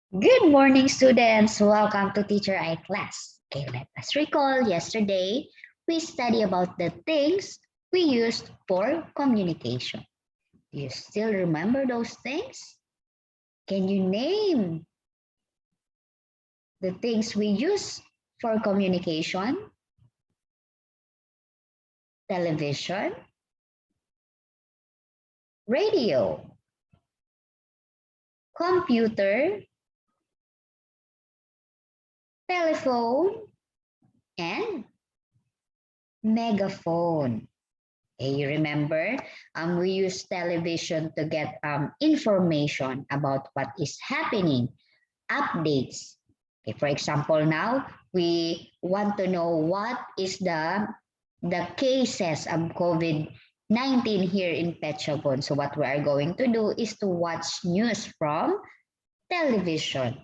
Good morning, students. Welcome to Teacher I class. Okay, let us recall yesterday we studied about the things we used for communication. Do you still remember those things? Can you name the things we use for communication? Television, radio, computer, telephone, and megaphone. Okay, you remember, we use television to get information about what is happening, updates. Okay, for example, now we want to know what is the cases of COVID-19 here in Petchabon. So what we are going to do is to watch news from television.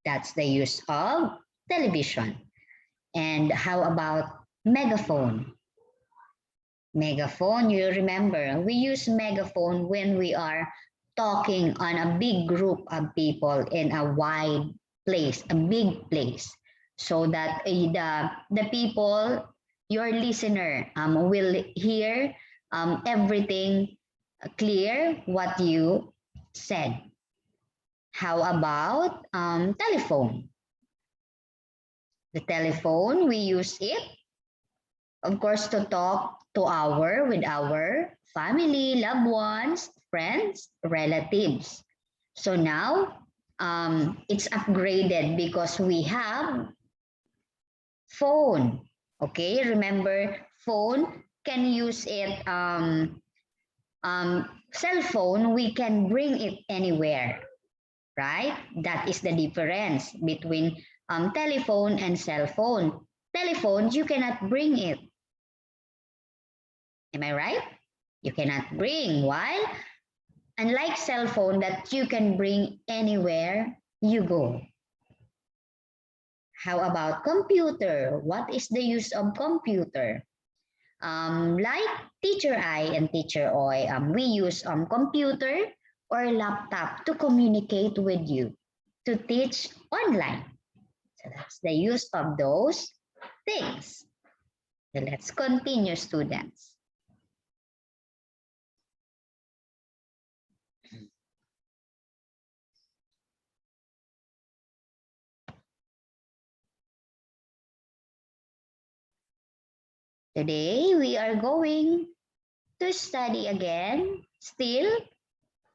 That's the use of television. And how about megaphone? Megaphone, you remember, we use megaphone when we are talking on a big group of people in a wide place, a big place, so that the people, your listener, will hear everything clear what you said. How about telephone? The telephone, we use it, of course, to talk with our family, loved ones, friends, relatives. So now it's upgraded because we have phone. Okay, remember phone can use it. Cell phone, we can bring it anywhere, right? That is the difference between telephone and cell phone. Telephones, you cannot bring it. Am I right? You cannot bring. Why? Unlike cell phone that you can bring anywhere you go. How about computer? What is the use of computer? Like Teacher I and Teacher Oi, we use computer or laptop to communicate with you, to teach online. So that's the use of those things. So let's continue, students. Today, we are going to study again, still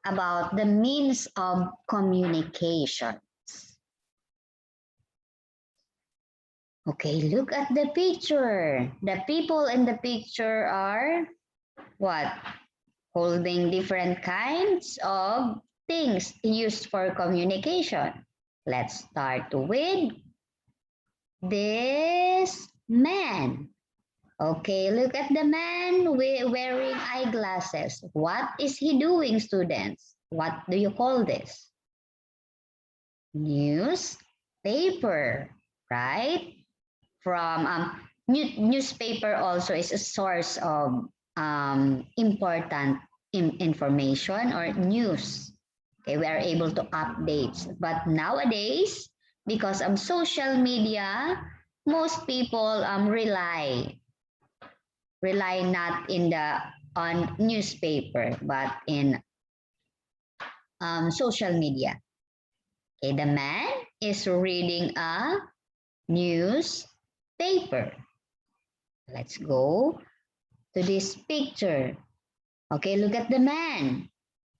about the means of communication. Okay, look at the picture. The people in the picture are what? Holding different kinds of things used for communication. Let's start with this man. Okay, look at the man wearing eyeglasses. What is he doing, students? What do you call this? Newspaper, right? From newspaper also is a source of important information or news. Okay, we are able to update. But nowadays, because of social media, most people rely not in the on newspaper but in social media. Okay, the man is reading a newspaper. Let's go to this picture. Okay, look at the man.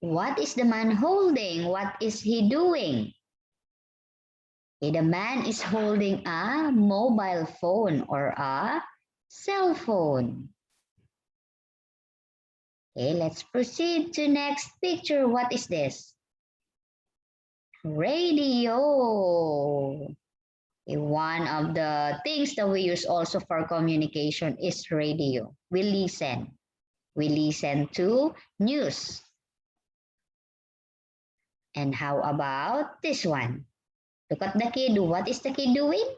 What is the man holding? What is he doing? Okay, the man is holding a mobile phone or a cell phone. Okay, let's proceed to next picture. What is this? Radio. Okay, one of the things that we use also for communication is radio. We listen. We listen to news. And how about this one? Look at the kid. What is the kid doing?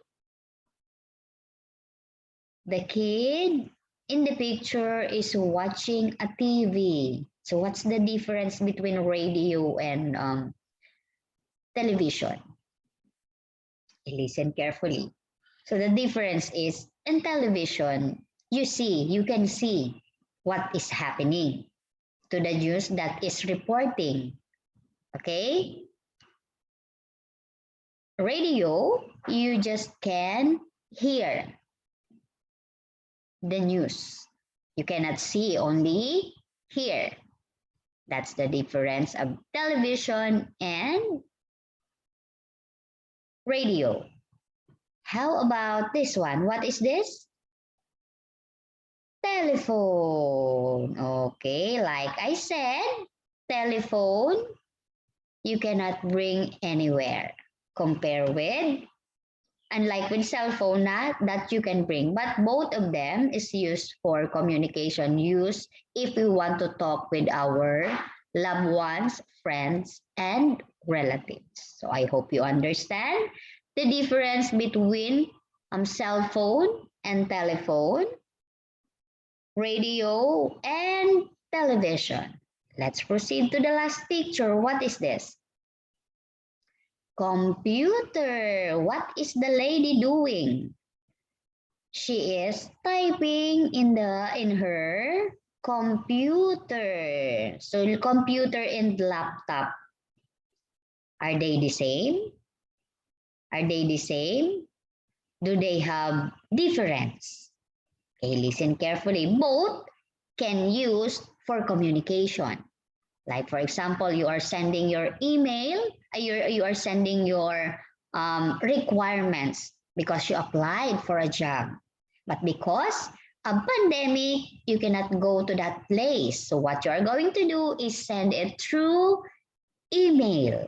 The kid in the picture is watching a TV. So what's the difference between radio and television. Listen carefully. So the difference is in television, you can see what is happening to the news that is reporting. Okay? Radio, you just can hear the news. You cannot see, only hear. That's the difference of television and radio. How about this one? What is this? Telephone. Okay, like I said, telephone you cannot bring anywhere. Compare with, unlike with cell phone, that you can bring, but both of them is used for communication, used if we want to talk with our loved ones, friends, and relatives. So I hope you understand the difference between cell phone and telephone, radio, and television. Let's proceed to the last picture. What is this? Computer. What is the lady doing? She is typing in her computer. So computer and laptop, are they the same? Are they the same? Do they have difference? Okay, listen carefully. Both can use for communication. Like for example, you are sending your email, you are sending your requirements because you applied for a job. But because of pandemic, you cannot go to that place. So what you are going to do is send it through email.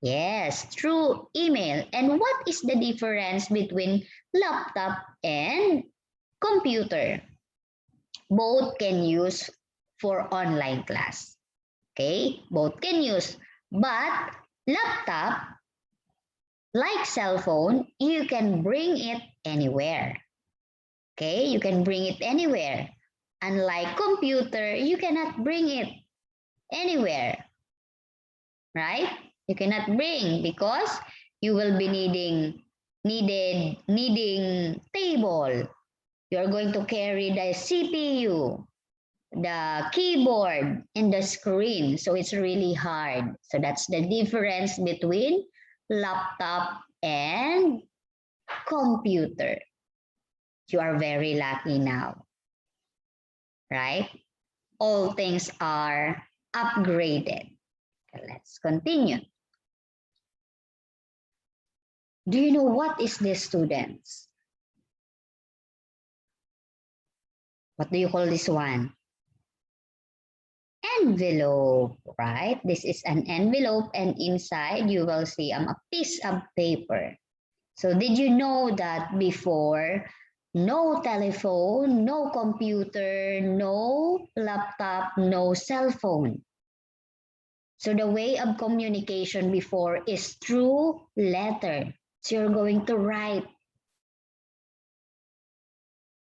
Yes, through email. And what is the difference between laptop and computer? Both can use for online class. Okay, both can use, but laptop, like cell phone, you can bring it anywhere. Okay, you can bring it anywhere. Unlike computer, you cannot bring it anywhere, right? You cannot bring because you will be needing table. You're going to carry the CPU, the keyboard, and the screen. So it's really hard. So that's the difference between laptop and computer. You are very lucky now, right? All things are upgraded. Let's continue. Do you know what is this, students? What do you call this one? Envelope, right? This is an envelope, and inside you will see a piece of paper. So did you know that before, no telephone, no computer, no laptop, no cell phone? So the way of communication before is through letter. So you're going to write.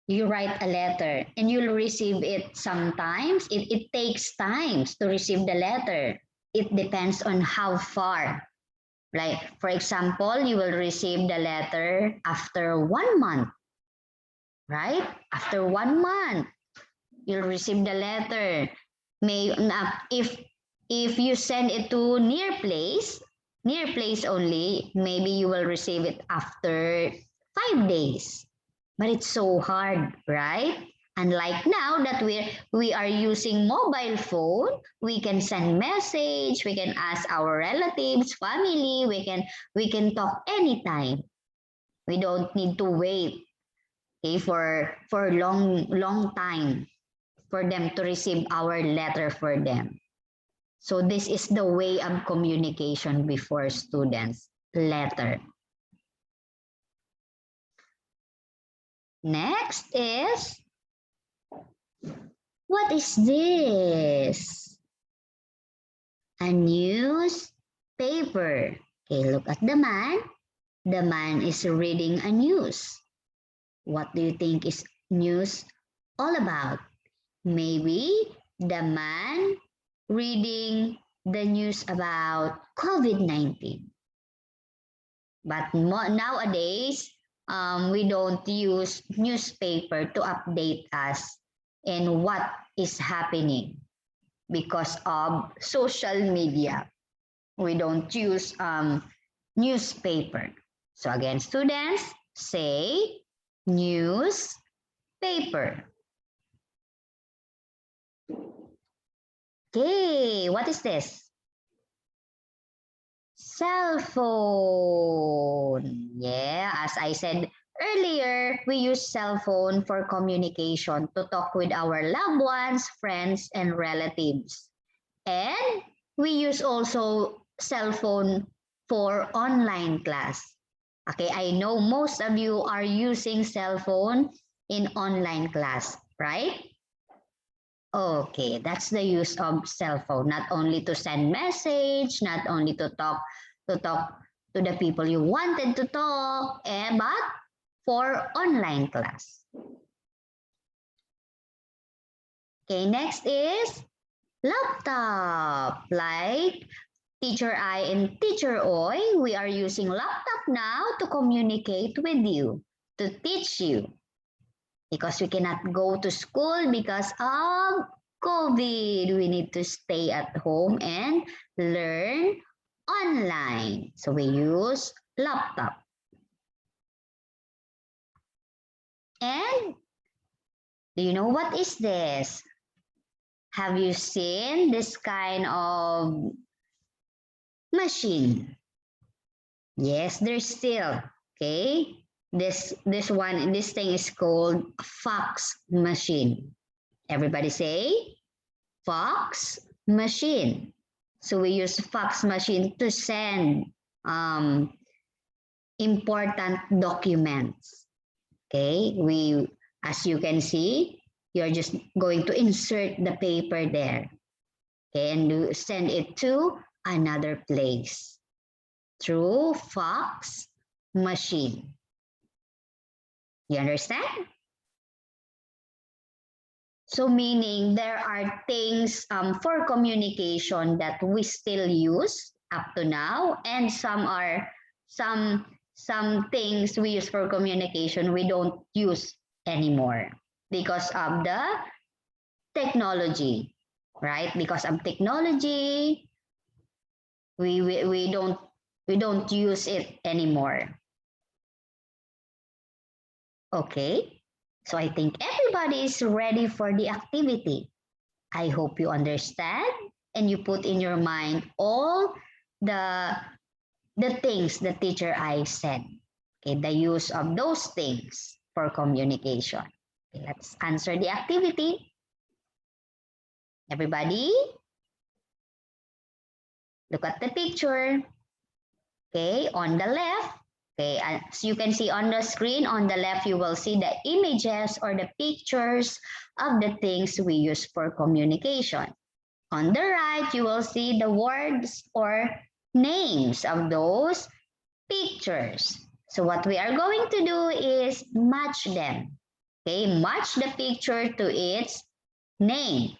You write a letter and you'll receive it sometimes. It takes times to receive the letter. It depends on how far. Like, for example, you will receive the letter after 1 month, right? After 1 month, you'll receive the letter. If you send it to near place only, maybe you will receive it after 5 days. But it's so hard, right? Unlike now that we are using mobile phone, we can send message, we can ask our relatives, family, we can talk anytime. We don't need to wait, okay, for long time for them to receive our letter for them. So this is the way of communication before, students, letter. Next is, what is this? A newspaper. Okay, look at the man. The man is reading a news. What do you think is news all about? Maybe the man reading the news about COVID-19. But nowadays, we don't use newspaper to update us in what is happening because of social media. We don't use newspaper. So again, students, say newspaper. Okay, what is this? Cell phone. Yeah, as I said earlier, we use cell phone for communication to talk with our loved ones, friends, and relatives. And we use also cell phone for online class. Okay, I know most of you are using cell phone in online class, right? Okay, that's the use of cell phone, not only to send message, not only to talk to the people you wanted to talk, but for online class. Okay, next is laptop. Like Teacher I and Teacher Oi, we are using laptop now to communicate with you, to teach you. Because we cannot go to school because of COVID. We need to stay at home and learn online. So we use laptop. And do you know what is this? Have you seen this kind of machine? Yes, there's still, okay? This thing is called fax machine. Everybody say fax machine. So we use fax machine to send important documents. Okay, as you can see, you're just going to insert the paper there. Okay, and send it to another place through fax machine. You understand? So meaning there are things for communication that we still use up to now, and some things we use for communication we don't use anymore because of the technology, right? Because of technology, we don't use it anymore. Okay, so I think everybody is ready for the activity. I hope you understand and you put in your mind all the things the teacher I said. Okay, the use of those things for communication. Okay, let's answer the activity. Everybody, look at the picture. Okay, on the left, okay, as you can see on the screen, on the left, you will see the images or the pictures of the things we use for communication. On the right, you will see the words or names of those pictures. So what we are going to do is match them. Okay, match the picture to its name.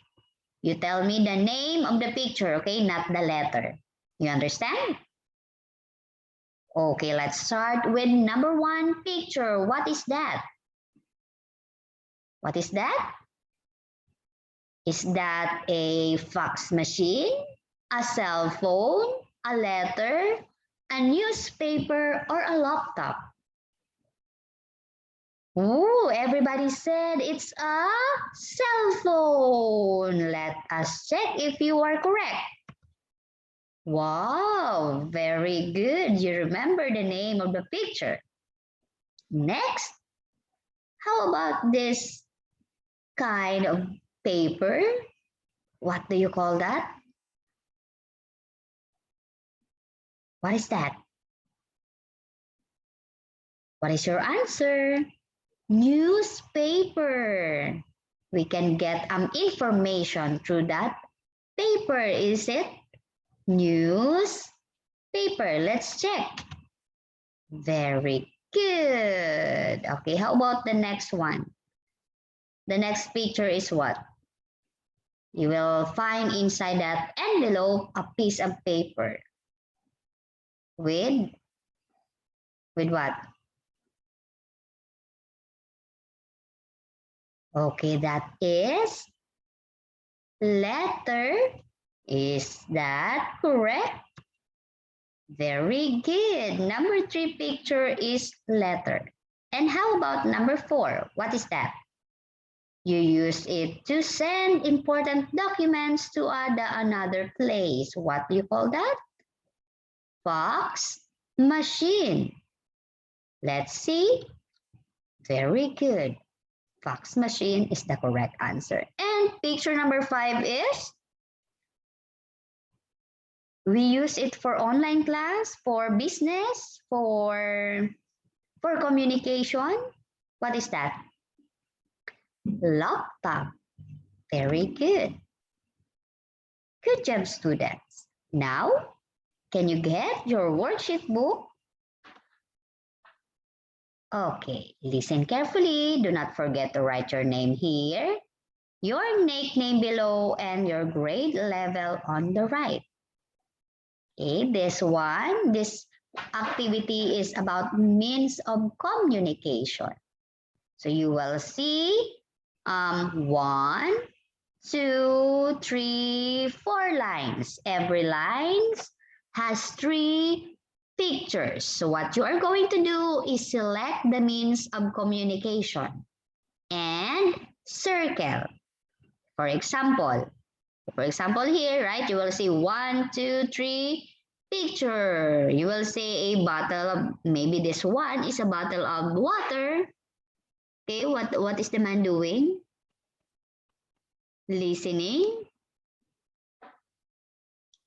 You tell me the name of the picture, okay, not the letter. You understand? Okay, let's start with number one picture. What is that? What is that? Is that a fax machine, a cell phone, a letter, a newspaper, or a laptop? Oh, everybody said it's a cell phone. Let us check if you are correct. Wow, very good. You remember the name of the picture. Next, how about this kind of paper? What do you call that? What is that? What is your answer? Newspaper. We can get information through that paper, is it? Newspaper. Let's check. Very good. Okay, how about the next one? The next picture is what? You will find inside that envelope a piece of paper with what? Okay, that is letter. Is that correct? Very good. Number 3 picture is letter. And how about number 4? What is that? You use it to send important documents to another place. What do you call that? Fax machine. Let's see. Very good. Fax machine is the correct answer. And picture number 5 is we use it for online class, for business, for communication. What is that? Laptop. Very good. Good job, students. Now, can you get your worksheet book? Okay, listen carefully. Do not forget to write your name here, your nickname below, and your grade level on the right. Okay, this activity is about means of communication. So you will see 1, 2, 3, 4 lines. Every line has 3 pictures. So what you are going to do is select the means of communication and circle. For example here, right, you will see 1, 2, 3 picture. You will see a bottle of, maybe this one is a bottle of water. Okay, what is the man doing? Listening.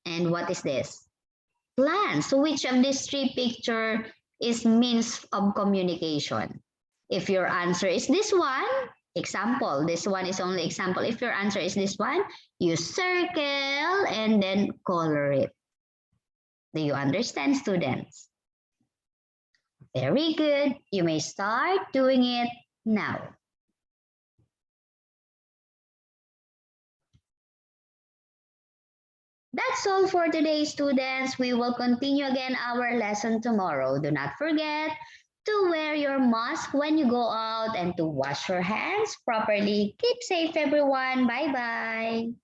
And what is this? Plan. So which of these 3 picture is means of communication? If your answer is this one, example, this one is only example. If your answer is this one, you circle and then color it. Do you understand, students? Very good. You may start doing it now. That's all for today, students. We will continue again our lesson tomorrow. Do not forget to wear your mask when you go out and to wash your hands properly. Keep safe, everyone. Bye-bye.